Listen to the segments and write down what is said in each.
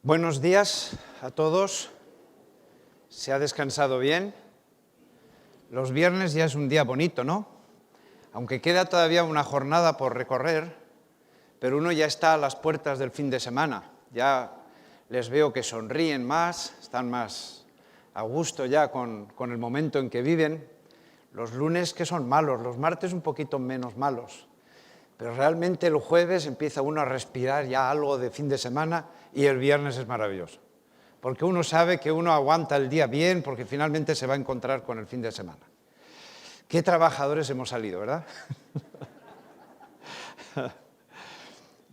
Buenos días a todos. ¿Se ha descansado bien? Los viernes ya es un día bonito, ¿no? Aunque queda todavía una jornada por recorrer, pero uno ya está a las puertas del fin de semana. Ya les veo que sonríen más, están más a gusto ya con el momento en que viven. Los lunes que son malos, los martes un poquito menos malos. Pero realmente el jueves empieza uno a respirar ya algo de fin de semana y el viernes es maravilloso. Porque uno sabe que uno aguanta el día bien porque finalmente se va a encontrar con el fin de semana. Qué trabajadores hemos salido, ¿verdad?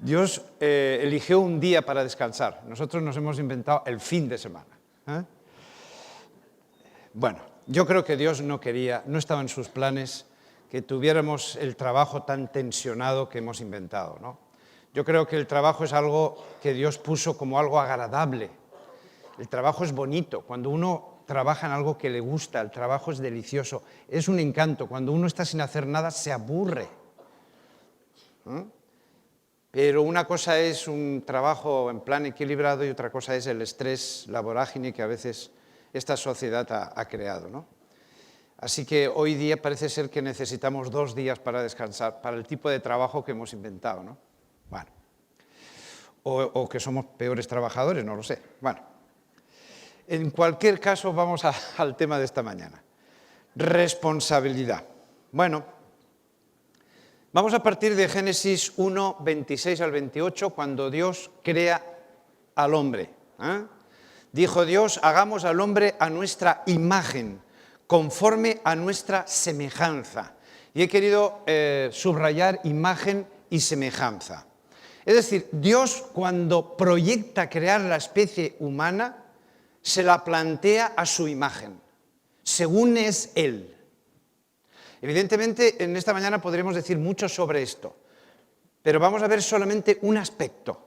Dios eligió un día para descansar. Nosotros nos hemos inventado el fin de semana. Bueno, yo creo que Dios no estaba en sus planes que tuviéramos el trabajo tan tensionado que hemos inventado, ¿no? Yo creo que el trabajo es algo que Dios puso como algo agradable. El trabajo es bonito. Cuando uno trabaja en algo que le gusta, el trabajo es delicioso, es un encanto. Cuando uno está sin hacer nada, se aburre. Pero una cosa es un trabajo en plan equilibrado y otra cosa es el estrés, la vorágine que a veces esta sociedad ha creado, ¿no? Así que hoy día parece ser que necesitamos 2 días para descansar, para el tipo de trabajo que hemos inventado, ¿no? Bueno, o que somos peores trabajadores, no lo sé. Bueno, en cualquier caso vamos al tema de esta mañana. Responsabilidad. Bueno, vamos a partir de Génesis 1, 26 al 28, cuando Dios crea al hombre. Dijo Dios, hagamos al hombre a nuestra imagen, conforme a nuestra semejanza. Y he querido subrayar imagen y semejanza. Es decir, Dios cuando proyecta crear la especie humana, se la plantea a su imagen, según es Él. Evidentemente, en esta mañana podremos decir mucho sobre esto, pero vamos a ver solamente un aspecto.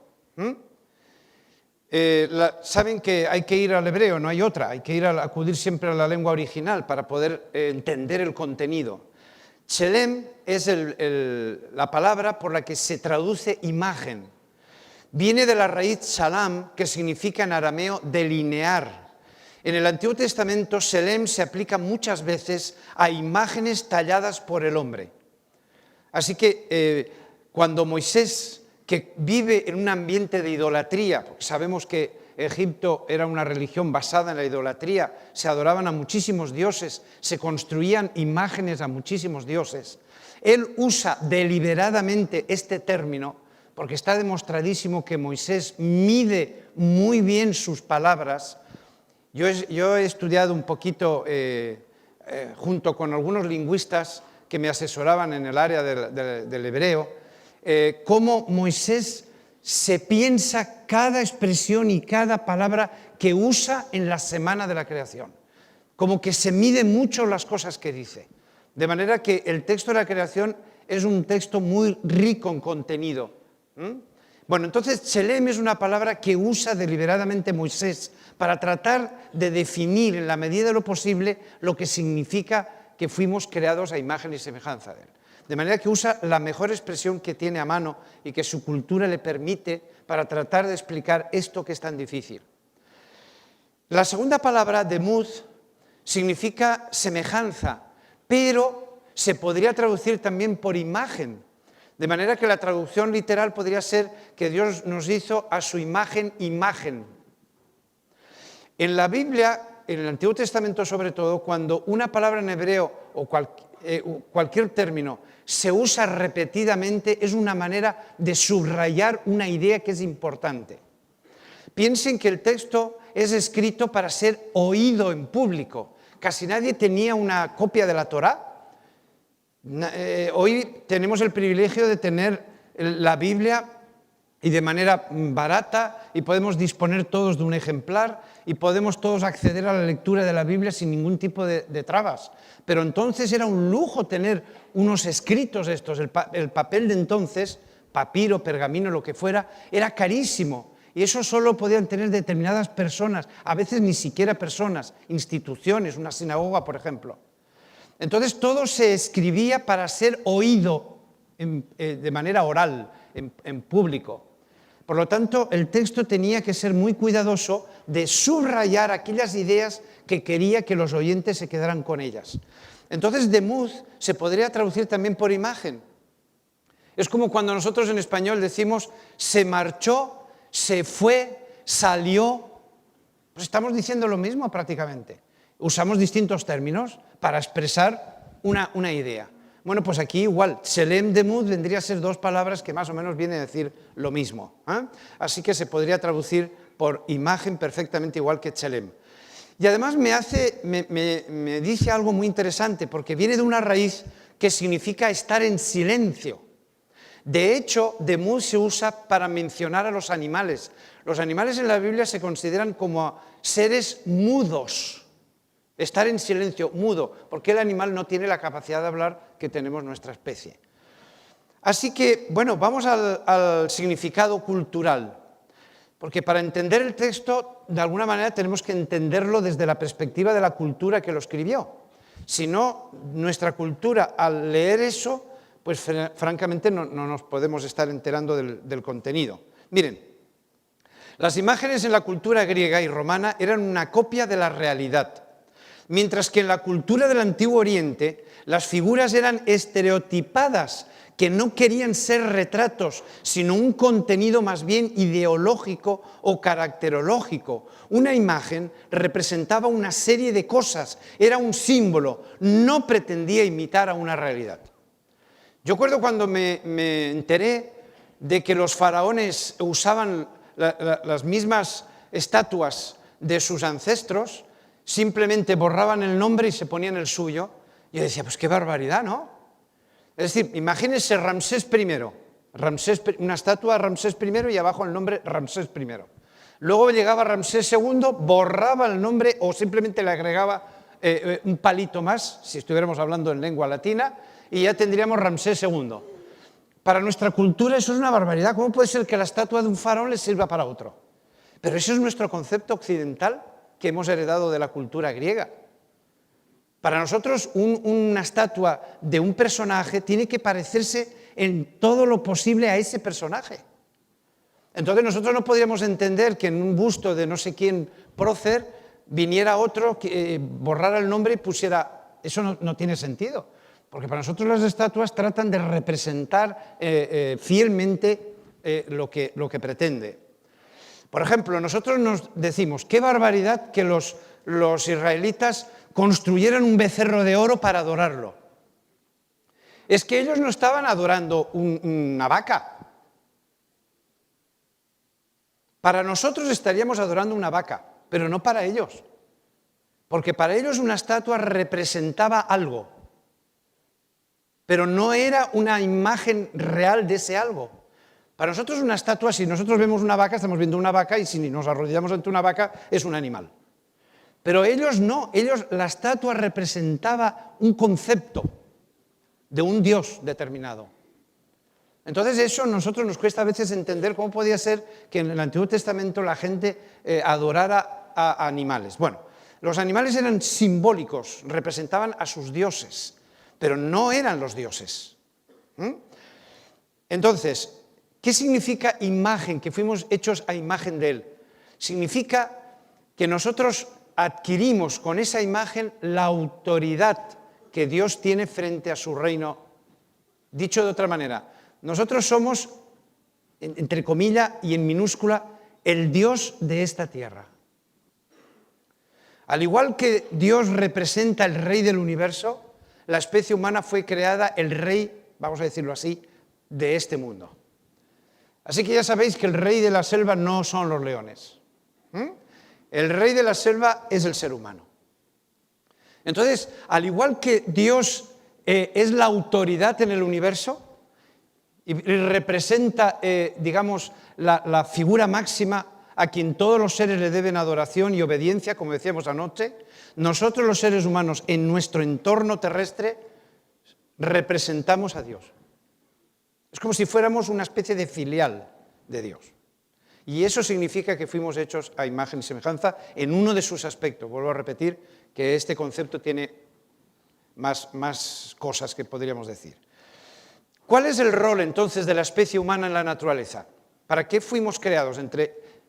Saben que hay que ir al hebreo, no hay otra, hay que acudir siempre a la lengua original para poder entender el contenido. Tselem es la palabra por la que se traduce imagen. Viene de la raíz salam, que significa en arameo delinear. En el Antiguo Testamento, Tselem se aplica muchas veces a imágenes talladas por el hombre. Así que cuando Moisés, que vive en un ambiente de idolatría, porque sabemos que Egipto era una religión basada en la idolatría, se adoraban a muchísimos dioses, se construían imágenes a muchísimos dioses. Él usa deliberadamente este término porque está demostradísimo que Moisés mide muy bien sus palabras. Yo he estudiado un poquito, junto con algunos lingüistas que me asesoraban en el área del hebreo, cómo Moisés se piensa cada expresión y cada palabra que usa en la semana de la creación. Como que se mide mucho las cosas que dice. De manera que el texto de la creación es un texto muy rico en contenido. Bueno, entonces Tselem es una palabra que usa deliberadamente Moisés para tratar de definir en la medida de lo posible lo que significa que fuimos creados a imagen y semejanza de él. De manera que usa la mejor expresión que tiene a mano y que su cultura le permite para tratar de explicar esto que es tan difícil. La segunda palabra, demud, significa semejanza, pero se podría traducir también por imagen. De manera que la traducción literal podría ser que Dios nos hizo a su imagen, imagen. En la Biblia, en el Antiguo Testamento sobre todo, cuando una palabra en hebreo o cualquier término se usa repetidamente, es una manera de subrayar una idea que es importante. Piensen que el texto es escrito para ser oído en público. Casi nadie tenía una copia de la Torá. Hoy tenemos el privilegio de tener la Biblia y de manera barata, y podemos disponer todos de un ejemplar y podemos todos acceder a la lectura de la Biblia sin ningún tipo de trabas. Pero entonces era un lujo tener unos escritos estos. El papel de entonces, papiro, pergamino, lo que fuera, era carísimo. Y eso solo podían tener determinadas personas, a veces ni siquiera personas, instituciones, una sinagoga, por ejemplo. Entonces todo se escribía para ser oído de manera oral, en público. Por lo tanto, el texto tenía que ser muy cuidadoso de subrayar aquellas ideas que quería que los oyentes se quedaran con ellas. Entonces, demud se podría traducir también por imagen. Es como cuando nosotros en español decimos se marchó, se fue, salió. Pues estamos diciendo lo mismo prácticamente. Usamos distintos términos para expresar una idea. Bueno, pues aquí igual, Tselem, demud vendría a ser dos palabras que más o menos vienen a decir lo mismo. Así que se podría traducir por imagen perfectamente igual que Tselem. Y además me dice algo muy interesante, porque viene de una raíz que significa estar en silencio. De hecho, demud se usa para mencionar a los animales. Los animales en la Biblia se consideran como seres mudos. Estar en silencio, mudo, porque el animal no tiene la capacidad de hablar que tenemos nuestra especie. Así que, bueno, vamos al significado cultural, porque para entender el texto, de alguna manera tenemos que entenderlo desde la perspectiva de la cultura que lo escribió. Si no, nuestra cultura, al leer eso, pues francamente no nos podemos estar enterando del contenido. Miren, las imágenes en la cultura griega y romana eran una copia de la realidad. Mientras que en la cultura del Antiguo Oriente las figuras eran estereotipadas, que no querían ser retratos, sino un contenido más bien ideológico o caracterológico. Una imagen representaba una serie de cosas, era un símbolo, no pretendía imitar a una realidad. Yo recuerdo cuando me enteré de que los faraones usaban las mismas estatuas de sus ancestros, simplemente borraban el nombre y se ponían el suyo. Yo decía, pues qué barbaridad, ¿no? Es decir, imagínense Ramsés I, una estatua de Ramsés I y abajo el nombre Ramsés I. Luego llegaba Ramsés II, borraba el nombre o simplemente le agregaba un palito más, si estuviéramos hablando en lengua latina, y ya tendríamos Ramsés II. Para nuestra cultura eso es una barbaridad. ¿Cómo puede ser que la estatua de un faraón le sirva para otro? Pero eso es nuestro concepto occidental que hemos heredado de la cultura griega. Para nosotros una estatua de un personaje tiene que parecerse en todo lo posible a ese personaje. Entonces nosotros no podríamos entender que en un busto de no sé quién prócer viniera otro, que borrara el nombre y pusiera... Eso no tiene sentido, porque para nosotros las estatuas tratan de representar fielmente lo que pretende. Por ejemplo, nosotros nos decimos, qué barbaridad que los israelitas construyeran un becerro de oro para adorarlo. Es que ellos no estaban adorando una vaca. Para nosotros estaríamos adorando una vaca, pero no para ellos. Porque para ellos una estatua representaba algo, pero no era una imagen real de ese algo. Para nosotros una estatua, si nosotros vemos una vaca, estamos viendo una vaca, y si nos arrodillamos ante una vaca, es un animal. Pero ellos no, la estatua representaba un concepto de un Dios determinado. Entonces eso a nosotros nos cuesta a veces entender cómo podía ser que en el Antiguo Testamento la gente adorara a animales. Bueno, los animales eran simbólicos, representaban a sus dioses, pero no eran los dioses. Entonces, ¿qué significa imagen? Que fuimos hechos a imagen de Él. Significa que nosotros adquirimos con esa imagen la autoridad que Dios tiene frente a su reino. Dicho de otra manera, nosotros somos, entre comillas y en minúscula, el Dios de esta tierra. Al igual que Dios representa el rey del universo, la especie humana fue creada el rey, vamos a decirlo así, de este mundo. Así que ya sabéis que el rey de la selva no son los leones. El rey de la selva es el ser humano. Entonces, al igual que Dios es la autoridad en el universo y representa, digamos, la figura máxima a quien todos los seres le deben adoración y obediencia, como decíamos anoche, nosotros los seres humanos en nuestro entorno terrestre representamos a Dios. Es como si fuéramos una especie de filial de Dios. Y eso significa que fuimos hechos a imagen y semejanza en uno de sus aspectos. Vuelvo a repetir que este concepto tiene más cosas que podríamos decir. ¿Cuál es el rol entonces de la especie humana en la naturaleza? ¿Para qué fuimos creados?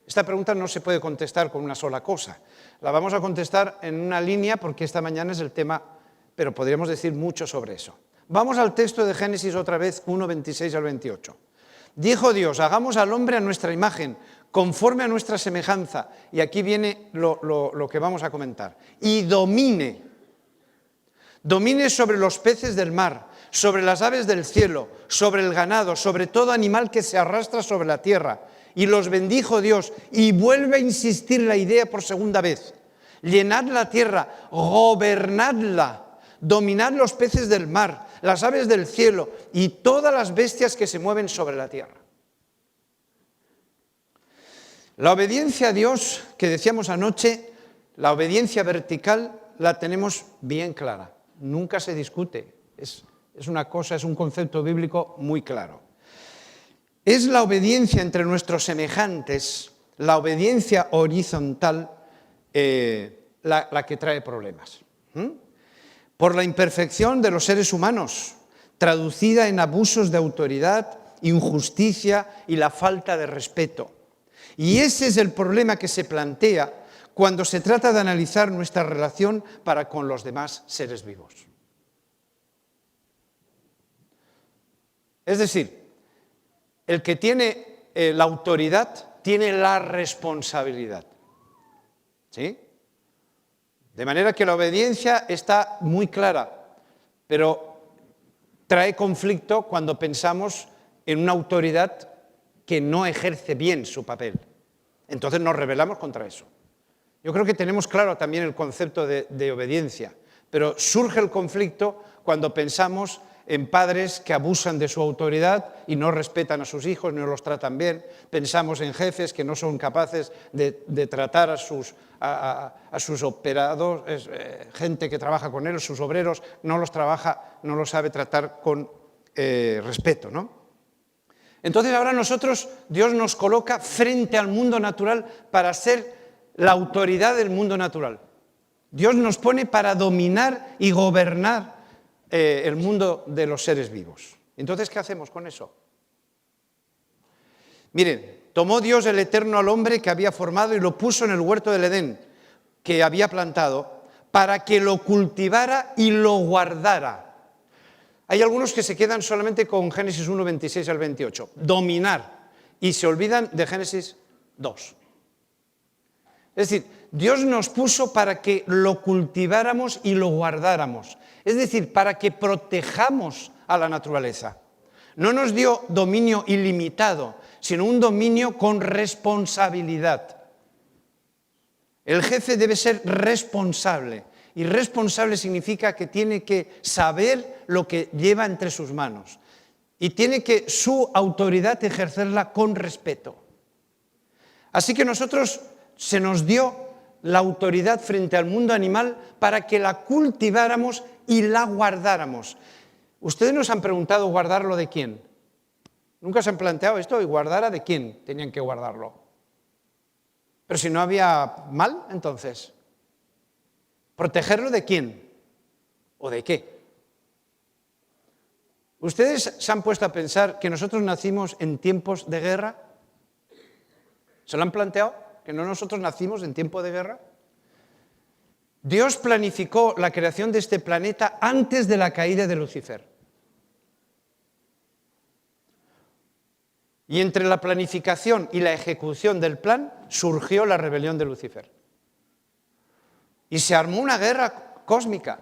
Esta pregunta no se puede contestar con una sola cosa. La vamos a contestar en una línea porque esta mañana es el tema, pero podríamos decir mucho sobre eso. Vamos al texto de Génesis otra vez, 1, 26 al 28. Dijo Dios, hagamos al hombre a nuestra imagen, conforme a nuestra semejanza. Y aquí viene lo que vamos a comentar. Y domine sobre los peces del mar, sobre las aves del cielo, sobre el ganado, sobre todo animal que se arrastra sobre la tierra. Y los bendijo Dios. Y vuelve a insistir la idea por segunda vez. Llenad la tierra, gobernadla, dominad los peces del mar, las aves del cielo y todas las bestias que se mueven sobre la tierra. La obediencia a Dios, que decíamos anoche, la obediencia vertical, la tenemos bien clara. Nunca se discute. Es un concepto bíblico muy claro. Es la obediencia entre nuestros semejantes, la obediencia horizontal, la que trae problemas. Por la imperfección de los seres humanos, traducida en abusos de autoridad, injusticia y la falta de respeto. Y ese es el problema que se plantea cuando se trata de analizar nuestra relación para con los demás seres vivos. Es decir, el que tiene la autoridad tiene la responsabilidad. ¿Sí? De manera que la obediencia está muy clara, pero trae conflicto cuando pensamos en una autoridad que no ejerce bien su papel. Entonces nos rebelamos contra eso. Yo creo que tenemos claro también el concepto de obediencia, pero surge el conflicto cuando pensamos en padres que abusan de su autoridad y no respetan a sus hijos, no los tratan bien. Pensamos en jefes que no son capaces de tratar a sus operados, gente que trabaja con ellos, sus obreros, no los sabe tratar con respeto, ¿no? Entonces ahora Dios nos coloca frente al mundo natural para ser la autoridad del mundo natural. Dios nos pone para dominar y gobernar el mundo de los seres vivos. Entonces, ¿qué hacemos con eso? Miren, tomó Dios el Eterno al hombre que había formado y lo puso en el huerto del Edén, que había plantado, para que lo cultivara y lo guardara. Hay algunos que se quedan solamente con Génesis 1, 26 al 28, dominar, y se olvidan de Génesis 2. Es decir, Dios nos puso para que lo cultiváramos y lo guardáramos. Es decir, para que protejamos a la naturaleza. No nos dio dominio ilimitado, sino un dominio con responsabilidad. El jefe debe ser responsable. Y responsable significa que tiene que saber lo que lleva entre sus manos. Y tiene que su autoridad ejercerla con respeto. Así que se nos dio la autoridad frente al mundo animal para que la cultiváramos y la guardáramos. ¿Ustedes nos han preguntado guardarlo de quién? ¿Nunca se han planteado esto? ¿Y guardar de quién tenían que guardarlo? Pero si no había mal, entonces, ¿protegerlo de quién? ¿O de qué? ¿Ustedes se han puesto a pensar que nosotros nacimos en tiempos de guerra? ¿Se lo han planteado? ¿Que no nosotros nacimos en tiempo de guerra? Dios planificó la creación de este planeta antes de la caída de Lucifer. Y entre la planificación y la ejecución del plan surgió la rebelión de Lucifer. Y se armó una guerra cósmica.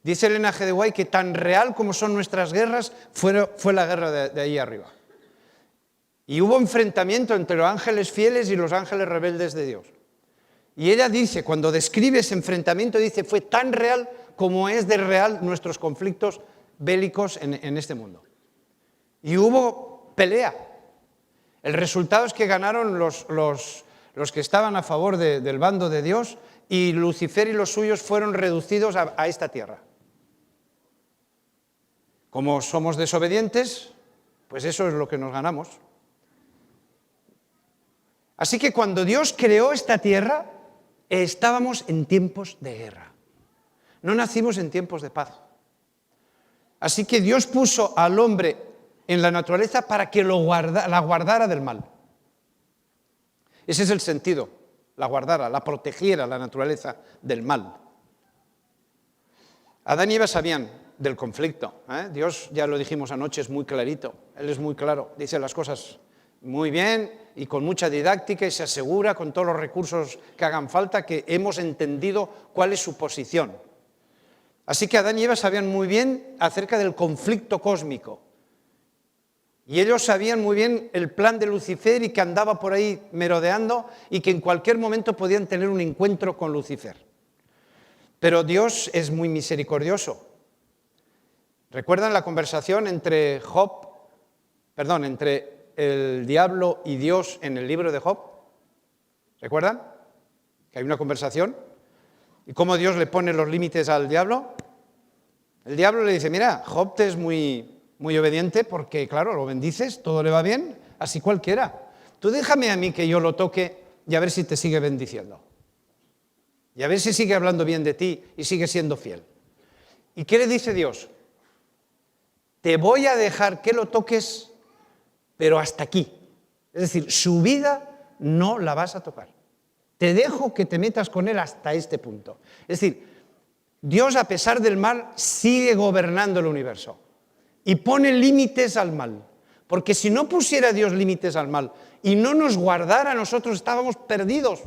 Dice Elena G. de White que tan real como son nuestras guerras fue la guerra de ahí arriba. Y hubo enfrentamiento entre los ángeles fieles y los ángeles rebeldes de Dios. Y ella dice, cuando describe ese enfrentamiento, dice, fue tan real como es de real nuestros conflictos bélicos en este mundo. Y hubo pelea. El resultado es que ganaron los que estaban a favor del bando de Dios, y Lucifer y los suyos fueron reducidos a esta tierra. Como somos desobedientes, pues eso es lo que nos ganamos. Así que cuando Dios creó esta tierra, estábamos en tiempos de guerra. No nacimos en tiempos de paz. Así que Dios puso al hombre en la naturaleza para que la guardara del mal. Ese es el sentido, la guardara, la protegiera la naturaleza del mal. Adán y Eva sabían del conflicto. Dios, ya lo dijimos anoche, es muy clarito, Él es muy claro, dice las cosas muy bien y con mucha didáctica y se asegura con todos los recursos que hagan falta que hemos entendido cuál es su posición. Así que Adán y Eva sabían muy bien acerca del conflicto cósmico. Y ellos sabían muy bien el plan de Lucifer y que andaba por ahí merodeando y que en cualquier momento podían tener un encuentro con Lucifer. Pero Dios es muy misericordioso. ¿Recuerdan la conversación entre el diablo y Dios en el libro de Job? ¿Recuerdan? Que hay una conversación. ¿Y cómo Dios le pone los límites al diablo? El diablo le dice, mira, Job te es muy obediente porque, claro, lo bendices, todo le va bien, así cualquiera. Tú déjame a mí que yo lo toque y a ver si te sigue bendiciendo. Y a ver si sigue hablando bien de ti y sigue siendo fiel. ¿Y qué le dice Dios? Te voy a dejar que lo toques, pero hasta aquí. Es decir, su vida no la vas a tocar. Te dejo que te metas con él hasta este punto. Es decir, Dios, a pesar del mal, sigue gobernando el universo y pone límites al mal. Porque si no pusiera Dios límites al mal y no nos guardara, nosotros estábamos perdidos,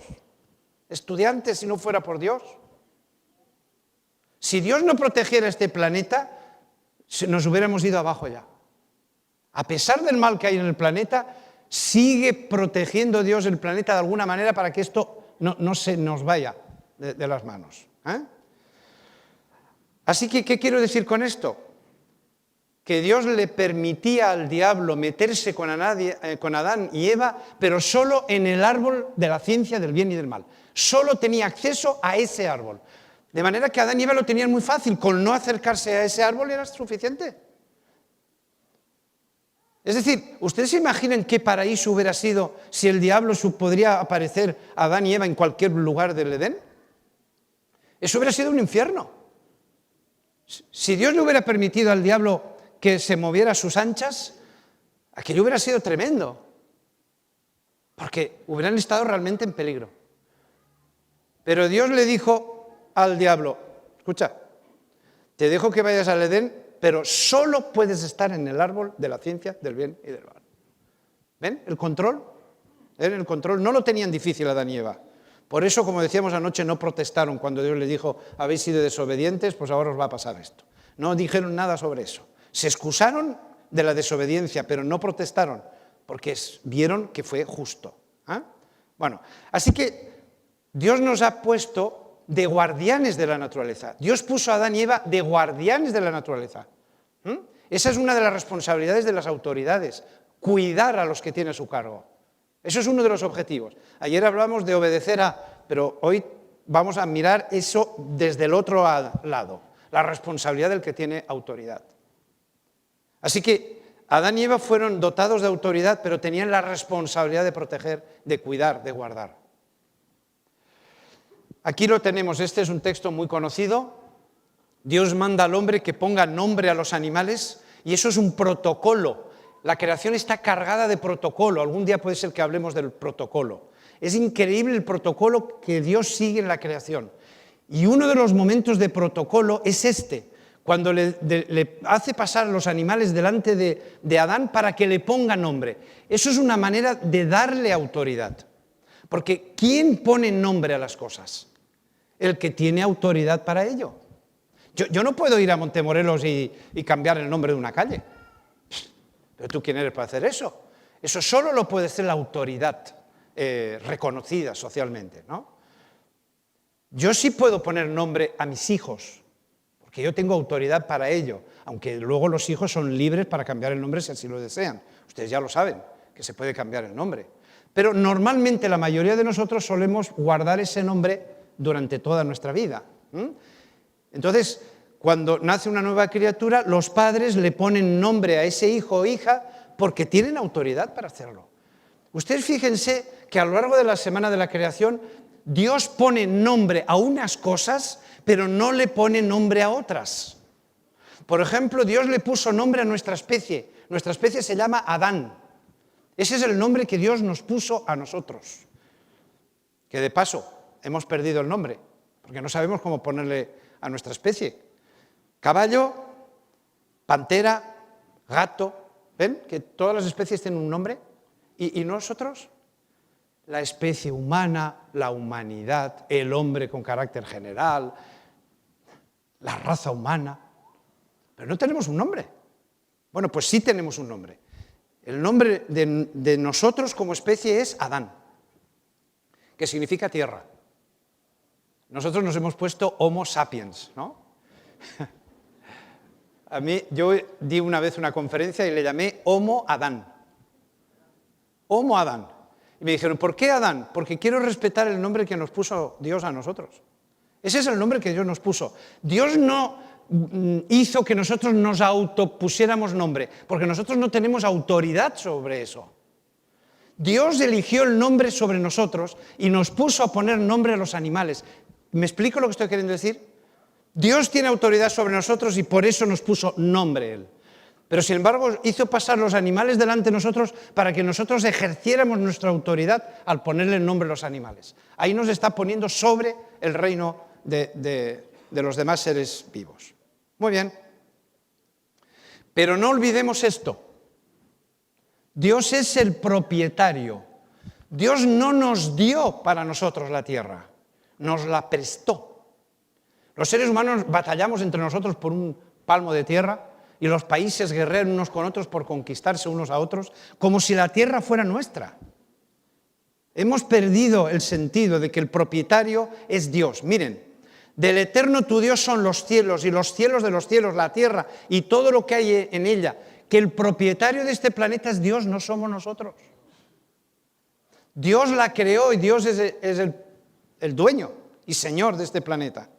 estudiantes, si no fuera por Dios. Si Dios no protegiera este planeta, nos hubiéramos ido abajo ya. A pesar del mal que hay en el planeta, sigue protegiendo Dios el planeta de alguna manera para que esto no se nos vaya de las manos. Así que, ¿qué quiero decir con esto? Que Dios le permitía al diablo meterse con Adán y Eva, pero solo en el árbol de la ciencia del bien y del mal. Solo tenía acceso a ese árbol. De manera que Adán y Eva lo tenían muy fácil, con no acercarse a ese árbol era suficiente. Es decir, ¿ustedes se imaginan qué paraíso hubiera sido si el diablo podría aparecer a Adán y Eva en cualquier lugar del Edén? Eso hubiera sido un infierno. Si Dios le hubiera permitido al diablo que se moviera a sus anchas, aquello hubiera sido tremendo, porque hubieran estado realmente en peligro. Pero Dios le dijo al diablo, escucha, te dejo que vayas al Edén, pero solo puedes estar en el árbol de la ciencia del bien y del mal. ¿Ven? El control. El control no lo tenían difícil Adán y Eva. Por eso, como decíamos anoche, no protestaron cuando Dios les dijo, habéis sido desobedientes, pues ahora os va a pasar esto. No dijeron nada sobre eso. Se excusaron de la desobediencia, pero no protestaron, porque vieron que fue justo. Bueno, así que Dios nos ha puesto de guardianes de la naturaleza. Dios puso a Adán y Eva de guardianes de la naturaleza. Esa es una de las responsabilidades de las autoridades, cuidar a los que tiene a su cargo. Eso es uno de los objetivos. Ayer hablamos de obedecer pero hoy vamos a mirar eso desde el otro lado, la responsabilidad del que tiene autoridad. Así que Adán y Eva fueron dotados de autoridad, pero tenían la responsabilidad de proteger, de cuidar, de guardar. Aquí lo tenemos, este es un texto muy conocido. Dios manda al hombre que ponga nombre a los animales y eso es un protocolo. La creación está cargada de protocolo, algún día puede ser que hablemos del protocolo. Es increíble el protocolo que Dios sigue en la creación. Y uno de los momentos de protocolo es cuando le hace pasar a los animales delante de Adán para que le ponga nombre. Eso es una manera de darle autoridad. Porque ¿quién pone nombre a las cosas? El que tiene autoridad para ello. Yo no puedo ir a Montemorelos y cambiar el nombre de una calle. ¿Pero tú quién eres para hacer eso? Eso solo lo puede hacer la autoridad reconocida socialmente, ¿no? Yo sí puedo poner nombre a mis hijos, porque yo tengo autoridad para ello, aunque luego los hijos son libres para cambiar el nombre si así lo desean. Ustedes ya lo saben, que se puede cambiar el nombre. Pero normalmente la mayoría de nosotros solemos guardar ese nombre durante toda nuestra vida. Entonces, cuando nace una nueva criatura, los padres le ponen nombre a ese hijo o hija porque tienen autoridad para hacerlo. Ustedes fíjense que a lo largo de la semana de la creación, Dios pone nombre a unas cosas, pero no le pone nombre a otras. Por ejemplo, Dios le puso nombre a nuestra especie, Nuestra especie se llama Adán. Ese es el nombre que Dios nos puso a nosotros. Que de paso, hemos perdido el nombre, porque no sabemos cómo ponerle a nuestra especie. Caballo, pantera, gato. ¿Ven? Que todas las especies tienen un nombre. ¿Y nosotros? La especie humana, la humanidad, el hombre con carácter general, la raza humana. Pero no tenemos un nombre. Bueno, pues sí tenemos un nombre. El nombre de nosotros como especie es Adán, que significa tierra. Nosotros nos hemos puesto Homo sapiens, ¿no? Yo di una vez una conferencia y le llamé Homo Adán. Homo Adán. Y me dijeron, ¿por qué Adán? Porque quiero respetar el nombre que nos puso Dios a nosotros. Ese es el nombre que Dios nos puso. Dios no hizo que nosotros nos autopusiéramos nombre, porque nosotros no tenemos autoridad sobre eso. Dios eligió el nombre sobre nosotros y nos puso a poner nombre a los animales. ¿Me explico lo que estoy queriendo decir? Dios tiene autoridad sobre nosotros y por eso nos puso nombre Él. Pero sin embargo hizo pasar los animales delante de nosotros para que nosotros ejerciéramos nuestra autoridad al ponerle el nombre a los animales. Ahí nos está poniendo sobre el reino de los demás seres vivos. Muy bien. Pero no olvidemos esto. Dios es el propietario. Dios no nos dio para nosotros la tierra, nos la prestó. Los seres humanos batallamos entre nosotros por un palmo de tierra y los países guerrean unos con otros por conquistarse unos a otros, como si la tierra fuera nuestra. Hemos perdido el sentido de que el propietario es Dios. Miren, del eterno tu Dios son los cielos y los cielos de los cielos, la tierra y todo lo que hay en ella. Que el propietario de este planeta es Dios, no somos nosotros. Dios la creó y Dios es el dueño y señor de este planeta.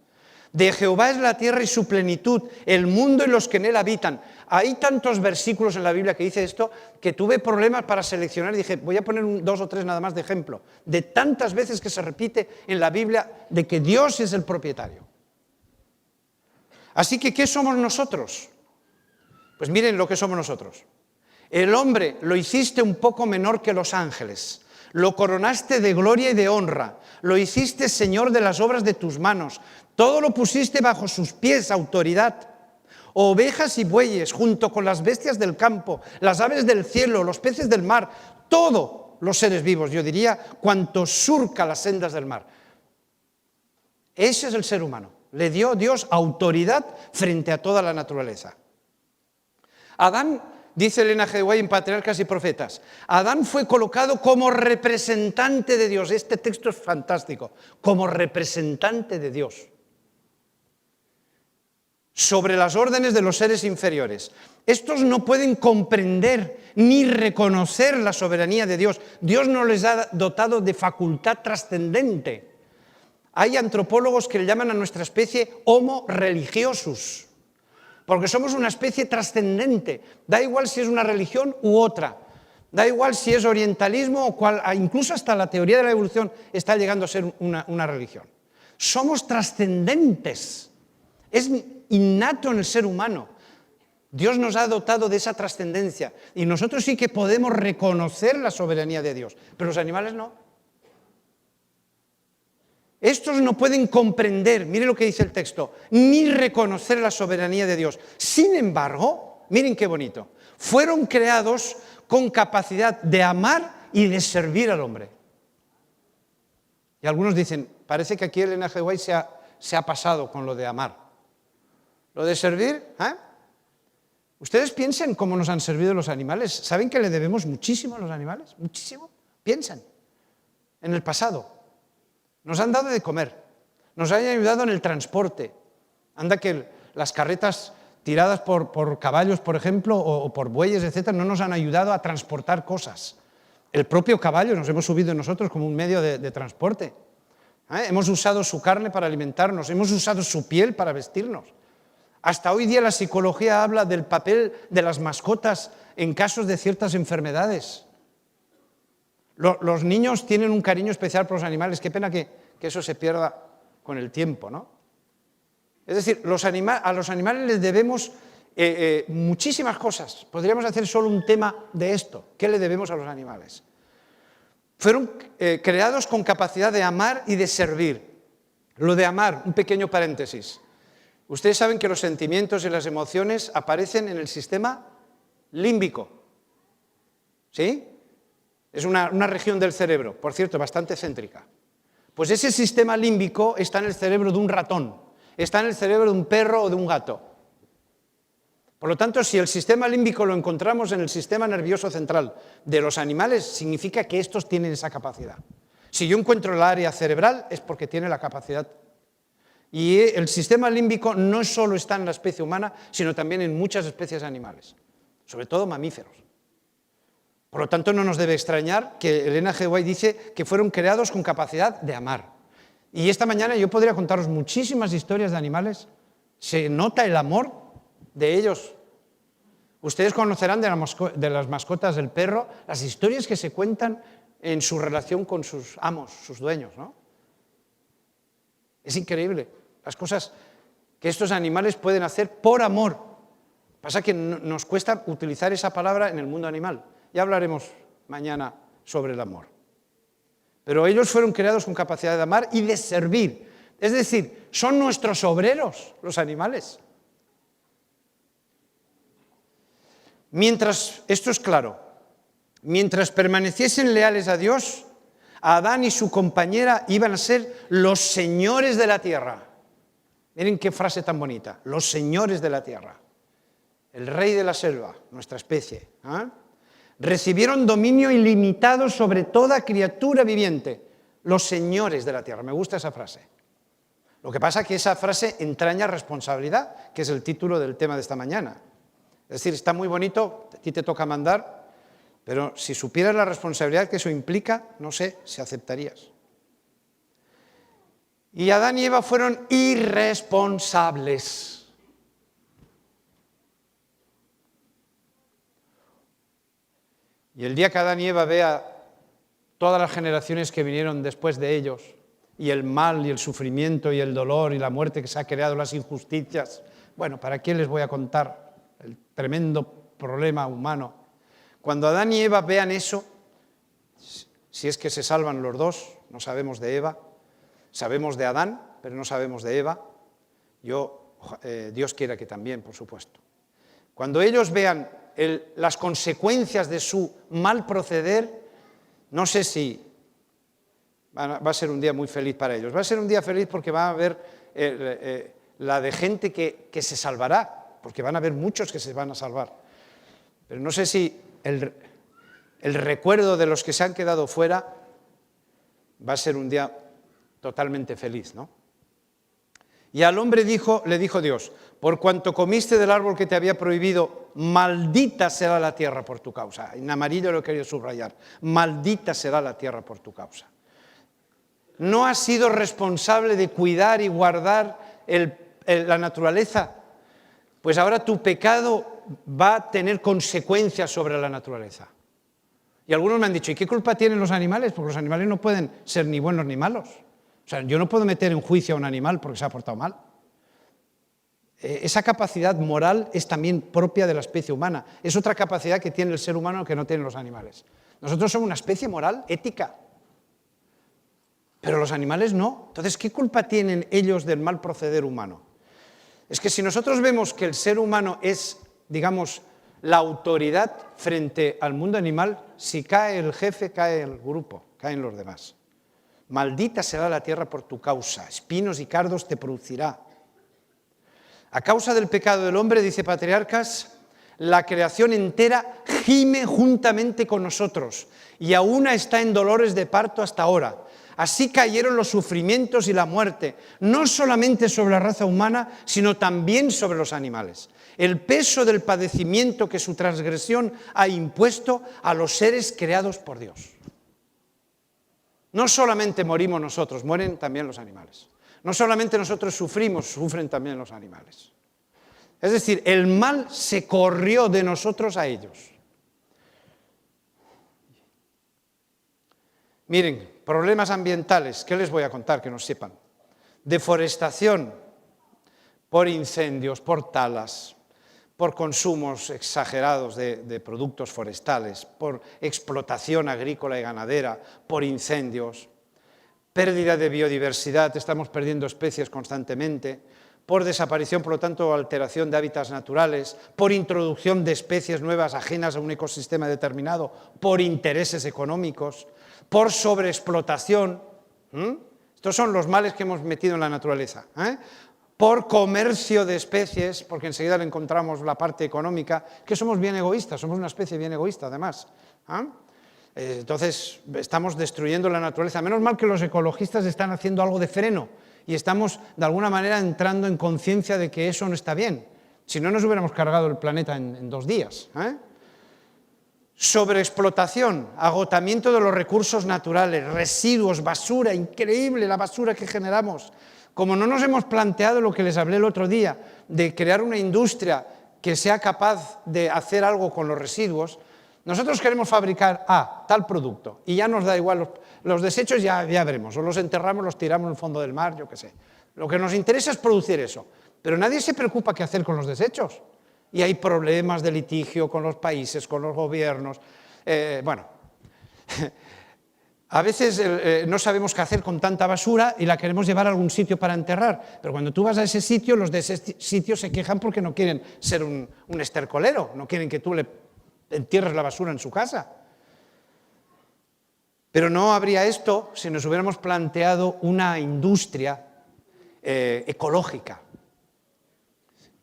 De Jehová es la tierra y su plenitud, el mundo y los que en él habitan. Hay tantos versículos en la Biblia que dice esto que tuve problemas para seleccionar y dije, voy a poner 2 o 3 nada más de ejemplo, de tantas veces que se repite en la Biblia de que Dios es el propietario. Así que, ¿qué somos nosotros? Pues miren lo que somos nosotros. El hombre lo hiciste un poco menor que los ángeles. Lo coronaste de gloria y de honra, lo hiciste señor de las obras de tus manos, todo lo pusiste bajo sus pies, autoridad. Ovejas y bueyes, junto con las bestias del campo, las aves del cielo, los peces del mar, todos los seres vivos, yo diría, cuanto surca las sendas del mar. Ese es el ser humano. Le dio Dios autoridad frente a toda la naturaleza. Adán, dice Elena G. White en Patriarcas y Profetas, Adán fue colocado como representante de Dios. Este texto es fantástico. Como representante de Dios. Sobre las órdenes de los seres inferiores. Estos no pueden comprender ni reconocer la soberanía de Dios. Dios no les ha dotado de facultad trascendente. Hay antropólogos que le llaman a nuestra especie homo religiosus. Porque somos una especie trascendente. Da igual si es una religión u otra. Da igual si es orientalismo o cual, incluso hasta la teoría de la evolución está llegando a ser una religión. Somos trascendentes. Es innato en el ser humano. Dios nos ha dotado de esa trascendencia. Y nosotros sí que podemos reconocer la soberanía de Dios. Pero los animales no. Estos no pueden comprender, mire lo que dice el texto, ni reconocer la soberanía de Dios. Sin embargo, miren qué bonito, fueron creados con capacidad de amar y de servir al hombre. Y algunos dicen, parece que aquí Elena G. White se ha pasado con lo de amar. Lo de servir, ¿eh? Ustedes piensen cómo nos han servido los animales. ¿Saben que le debemos muchísimo a los animales? Muchísimo. Piensen en el pasado. Nos han dado de comer, nos han ayudado en el transporte. Anda que las carretas tiradas por caballos, por ejemplo, o por bueyes, etcétera, no nos han ayudado a transportar cosas. El propio caballo nos hemos subido nosotros como un medio de transporte. Hemos usado su carne para alimentarnos, hemos usado su piel para vestirnos. Hasta hoy día la psicología habla del papel de las mascotas en casos de ciertas enfermedades. Los niños tienen un cariño especial por los animales. Qué pena que eso se pierda con el tiempo, ¿no? Es decir, a los animales les debemos muchísimas cosas. Podríamos hacer solo un tema de esto. ¿Qué le debemos a los animales? Fueron creados con capacidad de amar y de servir. Lo de amar, un pequeño paréntesis. Ustedes saben que los sentimientos y las emociones aparecen en el sistema límbico. ¿Sí? Es una región del cerebro, por cierto, bastante céntrica. Pues ese sistema límbico está en el cerebro de un ratón, está en el cerebro de un perro o de un gato. Por lo tanto, si el sistema límbico lo encontramos en el sistema nervioso central de los animales, significa que estos tienen esa capacidad. Si yo encuentro el área cerebral, es porque tiene la capacidad. Y el sistema límbico no solo está en la especie humana, sino también en muchas especies animales, sobre todo mamíferos. Por lo tanto, no nos debe extrañar que Elena G. White dice que fueron creados con capacidad de amar. Y esta mañana yo podría contaros muchísimas historias de animales. Se nota el amor de ellos. Ustedes conocerán de las mascotas del perro las historias que se cuentan en su relación con sus amos, sus dueños, ¿no? Es increíble las cosas que estos animales pueden hacer por amor. Pasa que nos cuesta utilizar esa palabra en el mundo animal. Ya hablaremos mañana sobre el amor. Pero ellos fueron creados con capacidad de amar y de servir. Es decir, son nuestros obreros, los animales. Mientras, esto es claro, mientras permaneciesen leales a Dios, Adán y su compañera iban a ser los señores de la tierra. Miren qué frase tan bonita, los señores de la tierra. El rey de la selva, nuestra especie. Recibieron dominio ilimitado sobre toda criatura viviente, los señores de la tierra. Me gusta esa frase. Lo que pasa es que esa frase entraña responsabilidad, que es el título del tema de esta mañana. Es decir, está muy bonito, a ti te toca mandar, pero si supieras la responsabilidad que eso implica, no sé si aceptarías. Y Adán y Eva fueron irresponsables. Y el día que Adán y Eva vean todas las generaciones que vinieron después de ellos, y el mal y el sufrimiento y el dolor y la muerte que se ha creado, las injusticias, bueno, ¿para qué les voy a contar el tremendo problema humano? Cuando Adán y Eva vean eso, si es que se salvan los dos, no sabemos de Eva, sabemos de Adán, pero no sabemos de Eva, Dios quiera que también, por supuesto. Cuando ellos vean las consecuencias de su mal proceder, no sé si va a ser un día muy feliz para ellos. Va a ser un día feliz porque va a haber la de gente que se salvará, porque van a haber muchos que se van a salvar. Pero no sé si el recuerdo de los que se han quedado fuera va a ser un día totalmente feliz, ¿no? Y al hombre le dijo Dios, por cuanto comiste del árbol que te había prohibido, maldita será la tierra por tu causa. En amarillo lo he querido subrayar, maldita será la tierra por tu causa. No has sido responsable de cuidar y guardar la naturaleza, pues ahora tu pecado va a tener consecuencias sobre la naturaleza. Y algunos me han dicho, ¿y qué culpa tienen los animales? Porque los animales no pueden ser ni buenos ni malos. O sea, yo no puedo meter en juicio a un animal porque se ha portado mal. Esa capacidad moral es también propia de la especie humana. Es otra capacidad que tiene el ser humano que no tienen los animales. Nosotros somos una especie moral, ética. Pero los animales no. Entonces, ¿qué culpa tienen ellos del mal proceder humano? Es que si nosotros vemos que el ser humano es, digamos, la autoridad frente al mundo animal, si cae el jefe, cae el grupo, caen los demás. Maldita será la tierra por tu causa, espinos y cardos te producirá. A causa del pecado del hombre, dice Patriarcas, la creación entera gime juntamente con nosotros y aún está en dolores de parto hasta ahora. Así cayeron los sufrimientos y la muerte, no solamente sobre la raza humana, sino también sobre los animales. El peso del padecimiento que su transgresión ha impuesto a los seres creados por Dios. No solamente morimos nosotros, mueren también los animales. No solamente nosotros sufrimos, sufren también los animales. Es decir, el mal se corrió de nosotros a ellos. Miren, problemas ambientales, ¿qué les voy a contar que no sepan? Deforestación por incendios, por talas, por consumos exagerados de productos forestales, por explotación agrícola y ganadera, por incendios, pérdida de biodiversidad, estamos perdiendo especies constantemente, por desaparición, por lo tanto, alteración de hábitats naturales, por introducción de especies nuevas ajenas a un ecosistema determinado, por intereses económicos, por sobreexplotación. Estos son los males que hemos metido en la naturaleza. Por comercio de especies, porque enseguida le encontramos la parte económica, que somos bien egoístas, somos una especie bien egoísta además. Entonces estamos destruyendo la naturaleza. Menos mal que los ecologistas están haciendo algo de freno y estamos de alguna manera entrando en conciencia de que eso no está bien. Si no, nos hubiéramos cargado el planeta en 2 días. Sobreexplotación, agotamiento de los recursos naturales, residuos, basura, increíble la basura que generamos. Como no nos hemos planteado lo que les hablé el otro día, de crear una industria que sea capaz de hacer algo con los residuos, nosotros queremos fabricar tal producto y ya nos da igual, los desechos ya veremos, o los enterramos, los tiramos en el fondo del mar, yo qué sé. Lo que nos interesa es producir eso, pero nadie se preocupa qué hacer con los desechos. Y hay problemas de litigio con los países, con los gobiernos. A veces no sabemos qué hacer con tanta basura y la queremos llevar a algún sitio para enterrar, pero cuando tú vas a ese sitio, los de ese sitio se quejan porque no quieren ser un estercolero, no quieren que tú le entierres la basura en su casa. Pero no habría esto si nos hubiéramos planteado una industria ecológica.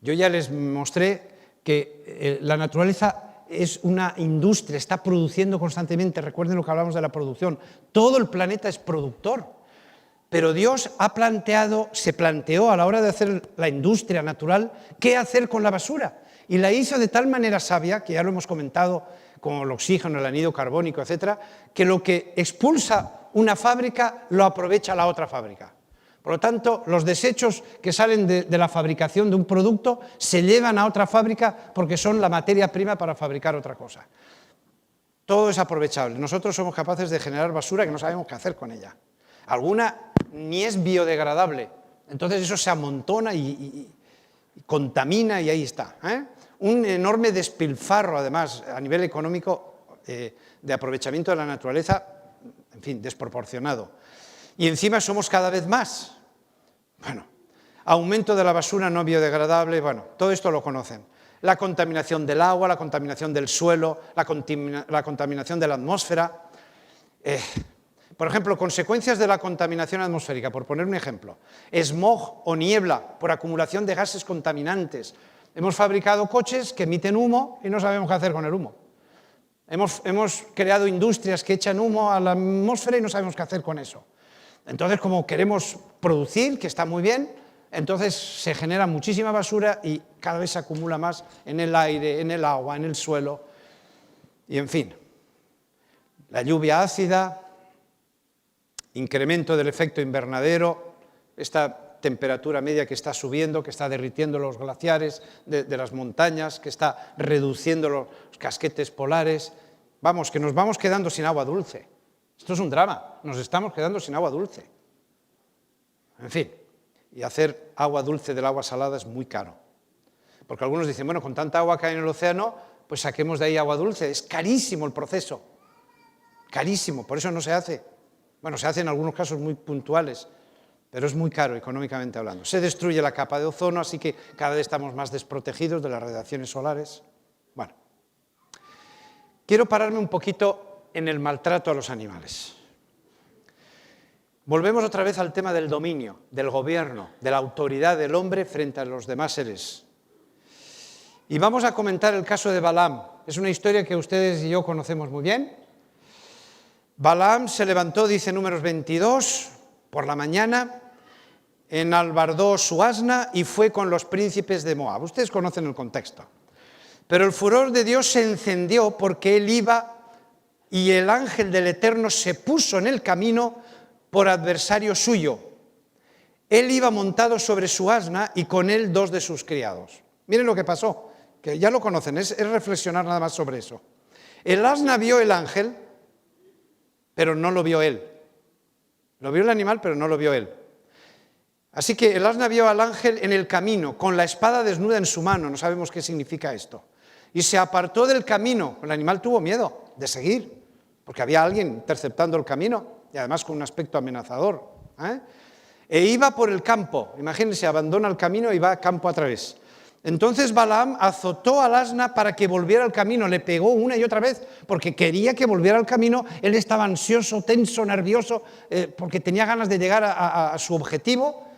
Yo ya les mostré que la naturaleza es una industria, está produciendo constantemente, recuerden lo que hablamos de la producción, todo el planeta es productor, pero Dios se planteó a la hora de hacer la industria natural, qué hacer con la basura, y la hizo de tal manera sabia, que ya lo hemos comentado, como el oxígeno, el anhídrido carbónico, etcétera, que lo que expulsa una fábrica lo aprovecha la otra fábrica. Por lo tanto, los desechos que salen de la fabricación de un producto se llevan a otra fábrica porque son la materia prima para fabricar otra cosa. Todo es aprovechable. Nosotros somos capaces de generar basura que no sabemos qué hacer con ella. Alguna ni es biodegradable, entonces eso se amontona y contamina y ahí está. Un enorme despilfarro, además, a nivel económico, de aprovechamiento de la naturaleza, en fin, desproporcionado. Y encima somos cada vez más. Aumento de la basura no biodegradable, todo esto lo conocen. La contaminación del agua, la contaminación del suelo, la contaminación de la atmósfera. Por ejemplo, consecuencias de la contaminación atmosférica, por poner un ejemplo. Smog o niebla por acumulación de gases contaminantes. Hemos fabricado coches que emiten humo y no sabemos qué hacer con el humo. Hemos creado industrias que echan humo a la atmósfera y no sabemos qué hacer con eso. Entonces, como queremos producir, que está muy bien, entonces se genera muchísima basura y cada vez se acumula más en el aire, en el agua, en el suelo, y en fin. La lluvia ácida, incremento del efecto invernadero, esta temperatura media que está subiendo, que está derritiendo los glaciares de las montañas, que está reduciendo los casquetes polares. Vamos, que nos vamos quedando sin agua dulce. Esto es un drama, nos estamos quedando sin agua dulce. En fin, y hacer agua dulce del agua salada es muy caro. Porque algunos dicen, bueno, con tanta agua que hay en el océano, pues saquemos de ahí agua dulce. Es carísimo el proceso, carísimo, por eso no se hace. Bueno, se hace en algunos casos muy puntuales, pero es muy caro económicamente hablando. Se destruye la capa de ozono, así que cada vez estamos más desprotegidos de las radiaciones solares. Bueno, quiero pararme un poquito en el maltrato a los animales. Volvemos otra vez al tema del dominio, del gobierno, de la autoridad del hombre frente a los demás seres. Y vamos a comentar el caso de Balaam. Es una historia que ustedes y yo conocemos muy bien. Balaam se levantó, dice Números 22, por la mañana, enalbardó su asna y fue con los príncipes de Moab. Ustedes conocen el contexto. Pero el furor de Dios se encendió porque él iba y el ángel del Eterno se puso en el camino por adversario suyo. Él iba montado sobre su asna y con él 2 de sus criados. Miren lo que pasó, que ya lo conocen, es reflexionar nada más sobre eso. El asna vio el ángel, pero no lo vio él. Lo vio el animal, pero no lo vio él. Así que el asna vio al ángel en el camino, con la espada desnuda en su mano, no sabemos qué significa esto, y se apartó del camino. El animal tuvo miedo de seguir, porque había alguien interceptando el camino, y además con un aspecto amenazador. E iba por el campo, imagínense, abandona el camino y va campo a través. Entonces Balaam azotó al asna para que volviera al camino, le pegó una y otra vez, porque quería que volviera al camino. Él estaba ansioso, tenso, nervioso, porque tenía ganas de llegar a su objetivo.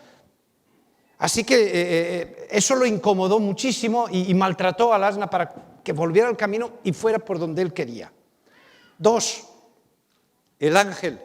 Así que eso lo incomodó muchísimo y maltrató al asna para que volviera al camino y fuera por donde él quería. 2. El ángel,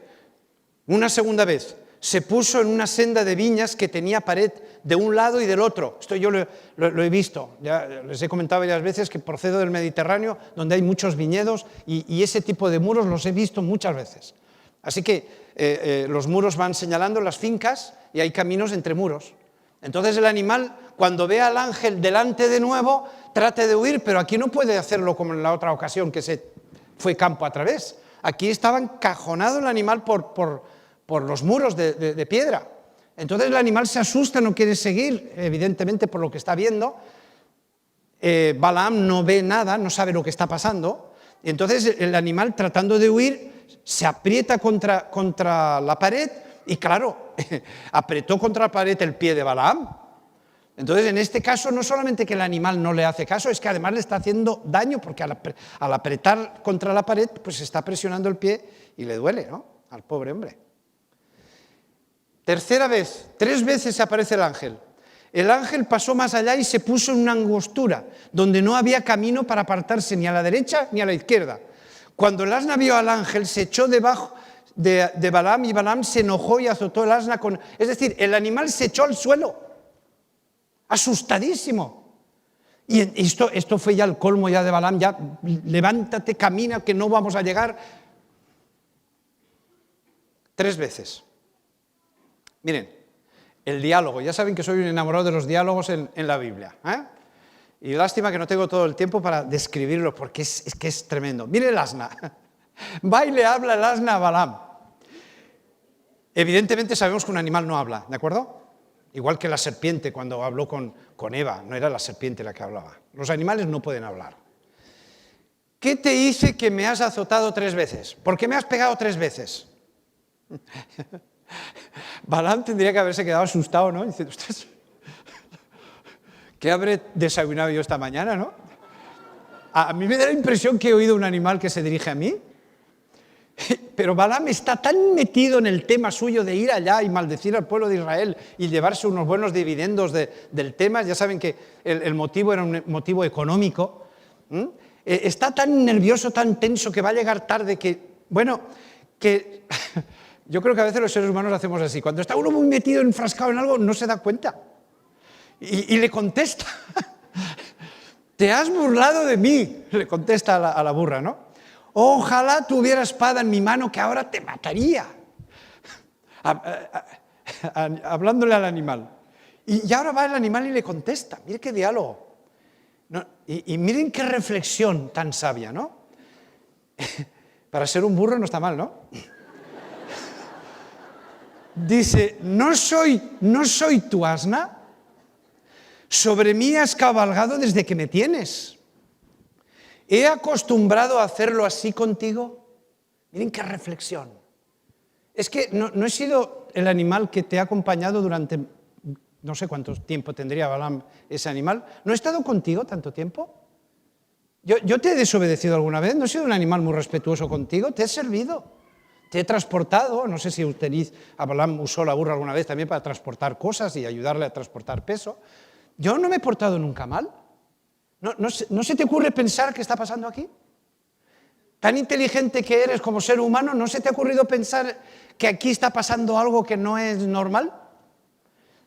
una segunda vez, se puso en una senda de viñas que tenía pared de un lado y del otro. Esto yo lo he visto, ya les he comentado varias veces que procedo del Mediterráneo, donde hay muchos viñedos, y ese tipo de muros los he visto muchas veces. Así que los muros van señalando las fincas y hay caminos entre muros. Entonces el animal, cuando ve al ángel delante de nuevo, trata de huir, pero aquí no puede hacerlo como en la otra ocasión que se fue campo a través. Aquí estaba encajonado el animal por los muros de piedra. Entonces el animal se asusta, no quiere seguir, evidentemente por lo que está viendo. Balaam no ve nada, no sabe lo que está pasando. Entonces el animal, tratando de huir, se aprieta contra la pared y, claro, apretó contra la pared el pie de Balaam. Entonces, en este caso, no solamente que el animal no le hace caso, es que además le está haciendo daño, porque al apretar contra la pared, pues está presionando el pie y le duele, ¿no?, al pobre hombre. Tercera vez, 3 veces aparece el ángel. El ángel pasó más allá y se puso en una angostura, donde no había camino para apartarse ni a la derecha ni a la izquierda. Cuando el asna vio al ángel, se echó debajo de Balaam, y Balaam se enojó y azotó el asna con... Es decir, el animal se echó al suelo, asustadísimo. Y esto fue ya el colmo ya de Balaam, ya levántate, camina, que no vamos a llegar. 3 veces. Miren, el diálogo, ya saben que soy un enamorado de los diálogos en la Biblia, y lástima que no tengo todo el tiempo para describirlo, porque es que es tremendo. Miren el asna, va y le habla el asna a Balaam. Evidentemente sabemos que un animal no habla, ¿de acuerdo? Igual que la serpiente cuando habló con Eva, no era la serpiente la que hablaba. Los animales no pueden hablar. ¿Qué te hice que me has azotado 3 veces? ¿Por qué me has pegado 3 veces? Balaam tendría que haberse quedado asustado, ¿no? Dice, ostras, ¿qué habré desayunado yo esta mañana, no? A mí me da la impresión que he oído un animal que se dirige a mí. Pero Balaam está tan metido en el tema suyo de ir allá y maldecir al pueblo de Israel y llevarse unos buenos dividendos del tema. Ya saben que el motivo era un motivo económico. Está tan nervioso, tan tenso, que va a llegar tarde, que yo creo que a veces los seres humanos hacemos así. Cuando está uno muy metido, enfrascado en algo, no se da cuenta. Y le contesta. Te has burlado de mí, le contesta a la burra, ¿no? Ojalá tuviera espada en mi mano, que ahora te mataría. Hablándole al animal. Y ahora va el animal y le contesta. Miren qué diálogo. ¿No? Y miren qué reflexión tan sabia, ¿no? Para ser un burro no está mal, ¿no? Dice, ¿no soy tu asna? Sobre mí has cabalgado desde que me tienes. ¿He acostumbrado a hacerlo así contigo? Miren qué reflexión. Es que no he sido el animal que te ha acompañado durante, no sé cuánto tiempo tendría Balaam ese animal. ¿No he estado contigo tanto tiempo? ¿Yo te he desobedecido alguna vez? ¿No he sido un animal muy respetuoso contigo? Te he servido, te he transportado. No sé si a Balaam usó la burra alguna vez también para transportar cosas y ayudarle a transportar peso. Yo no me he portado nunca mal. ¿No se te ocurre pensar qué está pasando aquí? Tan inteligente que eres como ser humano, ¿no se te ha ocurrido pensar que aquí está pasando algo que no es normal?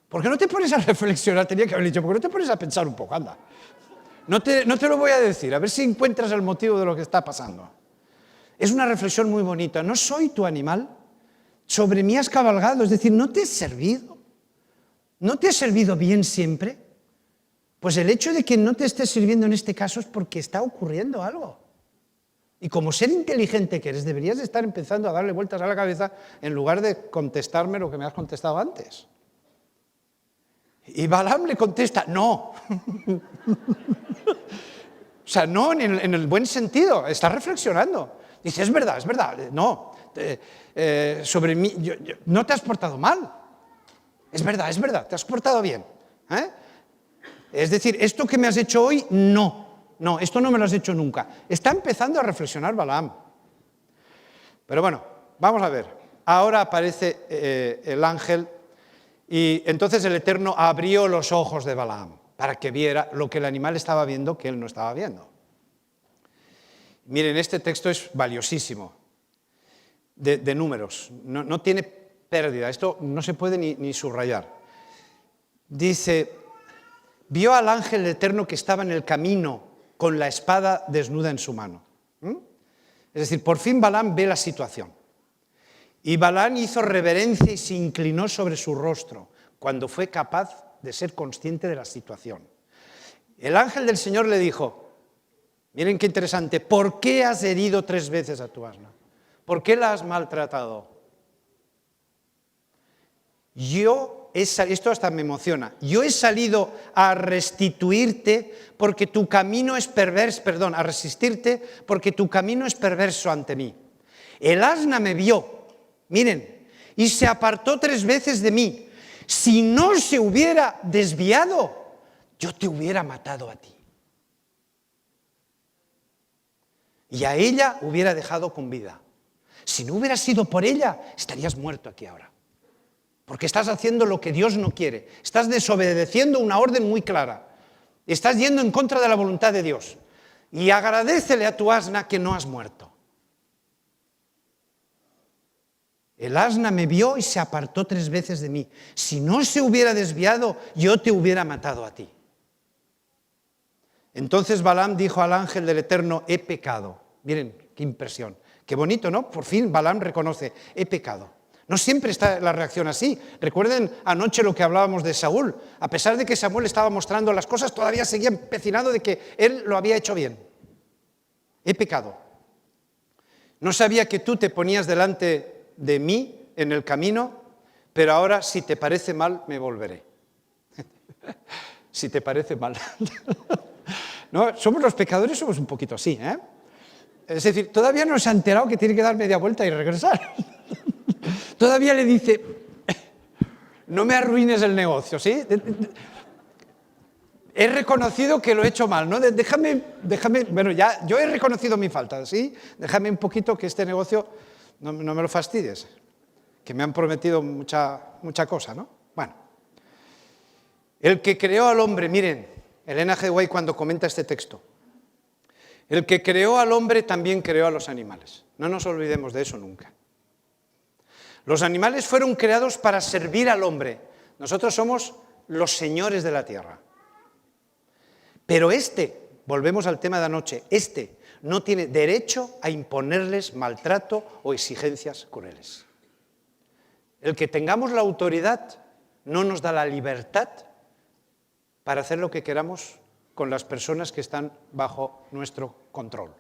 ¿Por qué no te pones a reflexionar? Tenía que haber dicho, ¿por qué no te pones a pensar un poco? Anda. No te lo voy a decir, a ver si encuentras el motivo de lo que está pasando. Es una reflexión muy bonita. No soy tu animal, sobre mí has cabalgado, es decir, no te he servido. ¿No te he servido bien siempre? Pues el hecho de que no te estés sirviendo en este caso es porque está ocurriendo algo. Y como ser inteligente que eres, deberías de estar empezando a darle vueltas a la cabeza en lugar de contestarme lo que me has contestado antes. Y Balaam le contesta, no. O sea, no en el buen sentido, está reflexionando. Dice, es verdad, no. Sobre mí, no te has portado mal. Es verdad, te has portado bien. Es decir, esto que me has hecho hoy, no, esto no me lo has hecho nunca. Está empezando a reflexionar Balaam. Pero bueno, vamos a ver. Ahora aparece el ángel y entonces el Eterno abrió los ojos de Balaam para que viera lo que el animal estaba viendo que él no estaba viendo. Miren, este texto es valiosísimo, de números, no tiene pérdida, esto no se puede ni subrayar. Dice, vio al ángel eterno que estaba en el camino con la espada desnuda en su mano. Es decir, por fin Balaam ve la situación. Y Balaam hizo reverencia y se inclinó sobre su rostro cuando fue capaz de ser consciente de la situación. El ángel del Señor le dijo, miren qué interesante, ¿por qué has herido 3 veces a tu asna? ¿Por qué la has maltratado? Esto hasta me emociona, yo he salido a restituirte porque tu camino es perverso, a resistirte porque tu camino es perverso ante mí. El asna me vio, miren, y se apartó 3 veces de mí. Si no se hubiera desviado, yo te hubiera matado a ti. Y a ella hubiera dejado con vida. Si no hubiera sido por ella, estarías muerto aquí ahora. Porque estás haciendo lo que Dios no quiere. Estás desobedeciendo una orden muy clara. Estás yendo en contra de la voluntad de Dios. Y agradécele a tu asna que no has muerto. El asna me vio y se apartó 3 veces de mí. Si no se hubiera desviado, yo te hubiera matado a ti. Entonces Balaam dijo al ángel del Eterno, he pecado. Miren, qué impresión. Qué bonito, ¿no? Por fin Balaam reconoce, he pecado. No siempre está la reacción así. Recuerden anoche lo que hablábamos de Saúl. A pesar de que Samuel estaba mostrando las cosas, todavía seguía empecinado de que él lo había hecho bien. He pecado. No sabía que tú te ponías delante de mí en el camino, pero ahora si te parece mal me volveré. Si te parece mal. No, somos los pecadores, somos un poquito así, ¿eh? Es decir, todavía no se ha enterado que tiene que dar media vuelta y regresar. Todavía le dice, no me arruines el negocio, ¿sí? He reconocido que lo he hecho mal, ¿no? Déjame, bueno, ya, yo he reconocido mi falta, ¿sí? Déjame un poquito que este negocio no me lo fastidies, que me han prometido mucha cosa, ¿no? Bueno, el que creó al hombre, miren, Elena G. White cuando comenta este texto, el que creó al hombre también creó a los animales. No nos olvidemos de eso nunca. Los animales fueron creados para servir al hombre. Nosotros somos los señores de la tierra. Pero volvemos al tema de anoche, no tiene derecho a imponerles maltrato o exigencias crueles. El que tengamos la autoridad no nos da la libertad para hacer lo que queramos con las personas que están bajo nuestro control.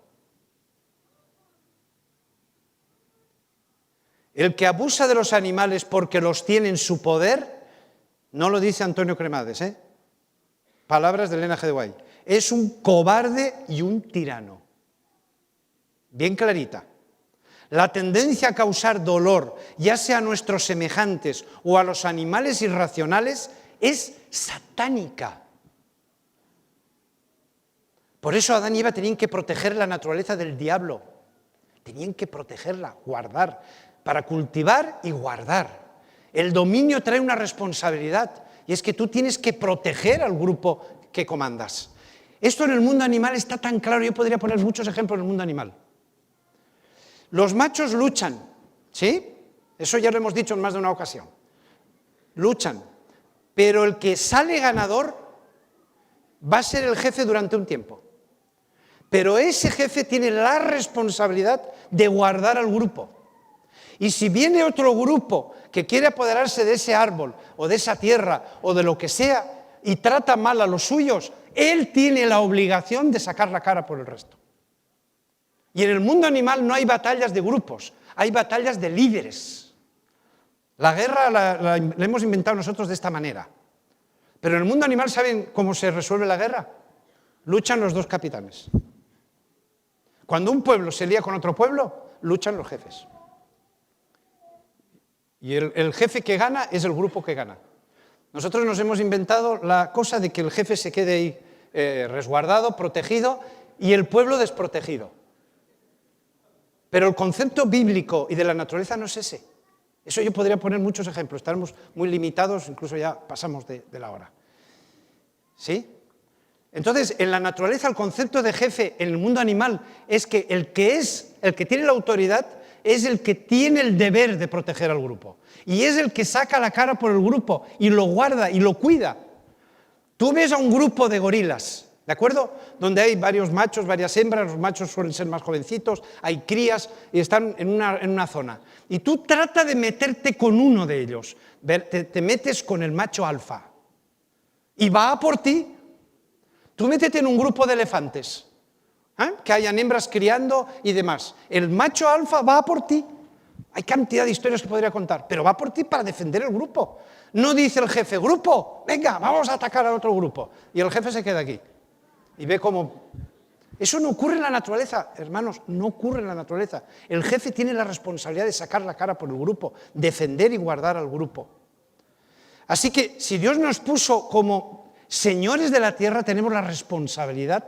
El que abusa de los animales porque los tiene en su poder, no lo dice Antonio Cremades, palabras de Elena G. White, es un cobarde y un tirano. Bien clarita. La tendencia a causar dolor, ya sea a nuestros semejantes o a los animales irracionales, es satánica. Por eso Adán y Eva tenían que proteger la naturaleza del diablo. Tenían que protegerla, guardar, para cultivar y guardar. El dominio trae una responsabilidad, y es que tú tienes que proteger al grupo que comandas. Esto en el mundo animal está tan claro, yo podría poner muchos ejemplos en el mundo animal. Los machos luchan, ¿sí? Eso ya lo hemos dicho en más de una ocasión. Luchan, pero el que sale ganador va a ser el jefe durante un tiempo. Pero ese jefe tiene la responsabilidad de guardar al grupo. Y si viene otro grupo que quiere apoderarse de ese árbol o de esa tierra o de lo que sea y trata mal a los suyos, él tiene la obligación de sacar la cara por el resto. Y en el mundo animal no hay batallas de grupos, hay batallas de líderes. La guerra la hemos inventado nosotros de esta manera. Pero en el mundo animal, ¿saben cómo se resuelve la guerra? Luchan los dos capitanes. Cuando un pueblo se lía con otro pueblo, luchan los jefes. Y el jefe que gana es el grupo que gana. Nosotros nos hemos inventado la cosa de que el jefe se quede ahí resguardado, protegido, y el pueblo desprotegido. Pero el concepto bíblico y de la naturaleza no es ese. Eso yo podría poner muchos ejemplos, estaremos muy limitados, incluso ya pasamos de la hora. ¿Sí? Entonces, en la naturaleza el concepto de jefe en el mundo animal es que el que tiene la autoridad, es el que tiene el deber de proteger al grupo. Y es el que saca la cara por el grupo y lo guarda y lo cuida. Tú ves a un grupo de gorilas, ¿de acuerdo? Donde hay varios machos, varias hembras, los machos suelen ser más jovencitos, hay crías y están en una zona. Y tú trata de meterte con uno de ellos, te metes con el macho alfa y va a por ti. Tú métete en un grupo de elefantes, que hayan hembras criando y demás. El macho alfa va a por ti. Hay cantidad de historias que podría contar, pero va por ti para defender el grupo. No dice el jefe, grupo, venga, vamos a atacar al otro grupo. Y el jefe se queda aquí y ve cómo... Eso no ocurre en la naturaleza, hermanos, no ocurre en la naturaleza. El jefe tiene la responsabilidad de sacar la cara por el grupo, defender y guardar al grupo. Así que si Dios nos puso como señores de la tierra, tenemos la responsabilidad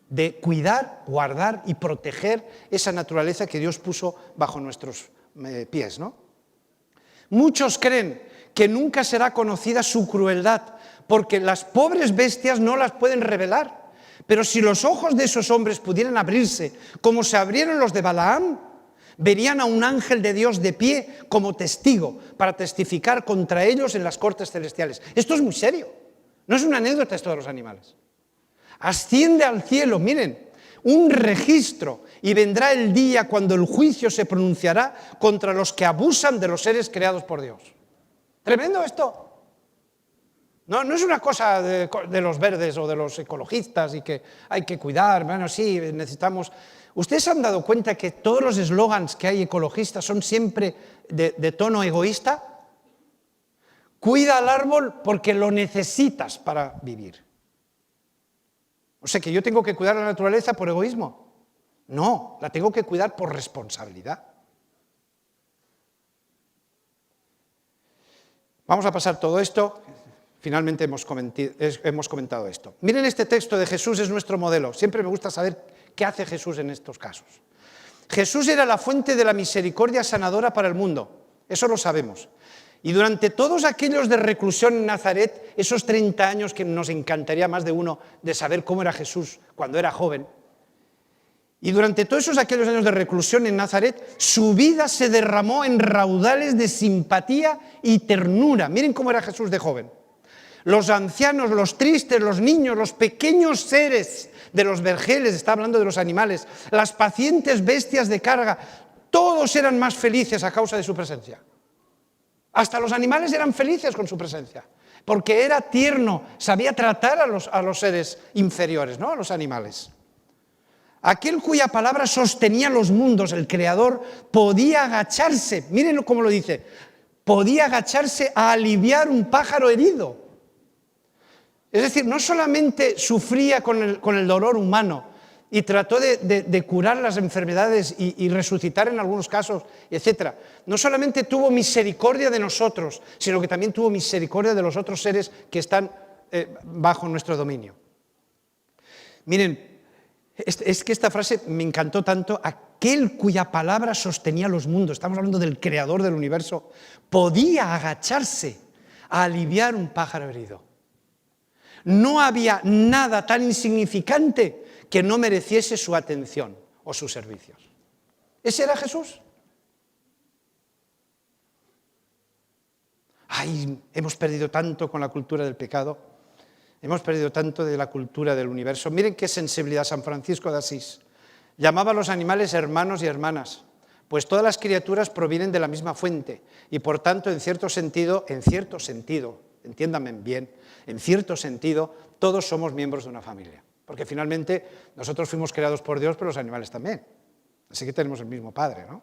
de cuidar, guardar y proteger esa naturaleza que Dios puso bajo nuestros pies, ¿no? Muchos creen que nunca será conocida su crueldad, porque las pobres bestias no las pueden revelar. Pero si los ojos de esos hombres pudieran abrirse, como se abrieron los de Balaam, verían a un ángel de Dios de pie como testigo, para testificar contra ellos en las cortes celestiales. Esto es muy serio, no es una anécdota esto de los animales. Asciende al cielo, miren, un registro, y vendrá el día cuando el juicio se pronunciará contra los que abusan de los seres creados por Dios. Tremendo esto. No es una cosa de los verdes o de los ecologistas y que hay que cuidar, bueno, sí, necesitamos... ¿Ustedes se han dado cuenta que todos los eslogans que hay ecologistas son siempre de tono egoísta? Cuida al árbol porque lo necesitas para vivir. O sea, que yo tengo que cuidar la naturaleza por egoísmo. No, la tengo que cuidar por responsabilidad. Vamos a pasar todo esto. Finalmente hemos comentado esto. Miren, este texto de Jesús es nuestro modelo. Siempre me gusta saber qué hace Jesús en estos casos. Jesús era la fuente de la misericordia sanadora para el mundo. Eso lo sabemos. Y durante todos aquellos de reclusión en Nazaret, esos 30 años que nos encantaría más de uno de saber cómo era Jesús cuando era joven, y durante todos aquellos años de reclusión en Nazaret, su vida se derramó en raudales de simpatía y ternura. Miren cómo era Jesús de joven. Los ancianos, los tristes, los niños, los pequeños seres de los vergeles, está hablando de los animales, las pacientes bestias de carga, todos eran más felices a causa de su presencia. Hasta los animales eran felices con su presencia, porque era tierno, sabía tratar a los seres inferiores, ¿no? A los animales. Aquel cuya palabra sostenía los mundos, el Creador, podía agacharse, miren cómo lo dice, podía agacharse a aliviar un pájaro herido. Es decir, no solamente sufría con el dolor humano y trató de curar las enfermedades y resucitar en algunos casos, etc. No solamente tuvo misericordia de nosotros, sino que también tuvo misericordia de los otros seres que están bajo nuestro dominio. Miren, es que esta frase me encantó tanto. Aquel cuya palabra sostenía los mundos, estamos hablando del creador del universo, podía agacharse a aliviar un pájaro herido. No había nada tan insignificante que no mereciese su atención o sus servicios. ¿Ese era Jesús? Ay, hemos perdido tanto con la cultura del pecado, hemos perdido tanto de la cultura del universo. Miren qué sensibilidad San Francisco de Asís. Llamaba a los animales hermanos y hermanas, pues todas las criaturas provienen de la misma fuente y por tanto, en cierto sentido, entiéndanme bien, en cierto sentido, todos somos miembros de una familia. Porque finalmente nosotros fuimos creados por Dios, pero los animales también. Así que tenemos el mismo padre, ¿no?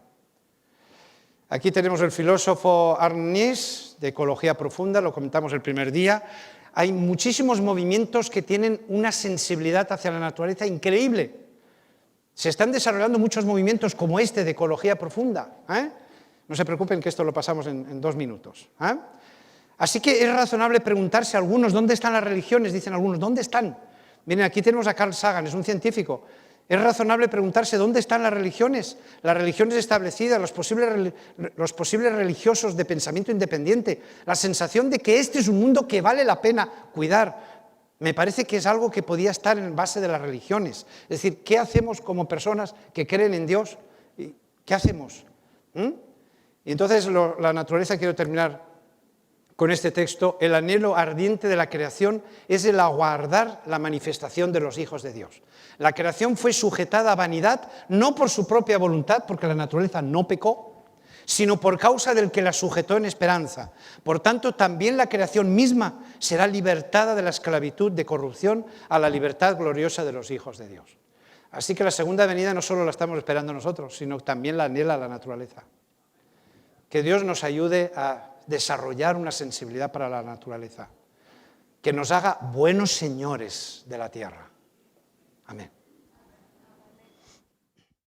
Aquí tenemos el filósofo Arnaud, de Ecología Profunda, lo comentamos el primer día. hay muchísimos movimientos que tienen una sensibilidad hacia la naturaleza increíble. Se están desarrollando muchos movimientos como este de ecología profunda. No se preocupen que esto lo pasamos en 2 minutos. Así que es razonable preguntarse a algunos, ¿dónde están las religiones? Dicen algunos, ¿dónde están? Miren, aquí tenemos a Carl Sagan, es un científico. Es razonable preguntarse, ¿dónde están las religiones establecidas, los posibles religiosos de pensamiento independiente? La sensación de que este es un mundo que vale la pena cuidar. Me parece que es algo que podía estar en base de las religiones. Es decir, ¿qué hacemos como personas que creen en Dios? ¿Qué hacemos? Y entonces la naturaleza, quiero terminar con este texto, el anhelo ardiente de la creación es el aguardar la manifestación de los hijos de Dios. La creación fue sujetada a vanidad, no por su propia voluntad, porque la naturaleza no pecó, sino por causa del que la sujetó en esperanza. Por tanto, también la creación misma será libertada de la esclavitud de corrupción a la libertad gloriosa de los hijos de Dios. Así que la segunda venida no solo la estamos esperando nosotros, sino también la anhela la naturaleza. Que Dios nos ayude a desarrollar una sensibilidad para la naturaleza, que nos haga buenos señores de la tierra. Amén.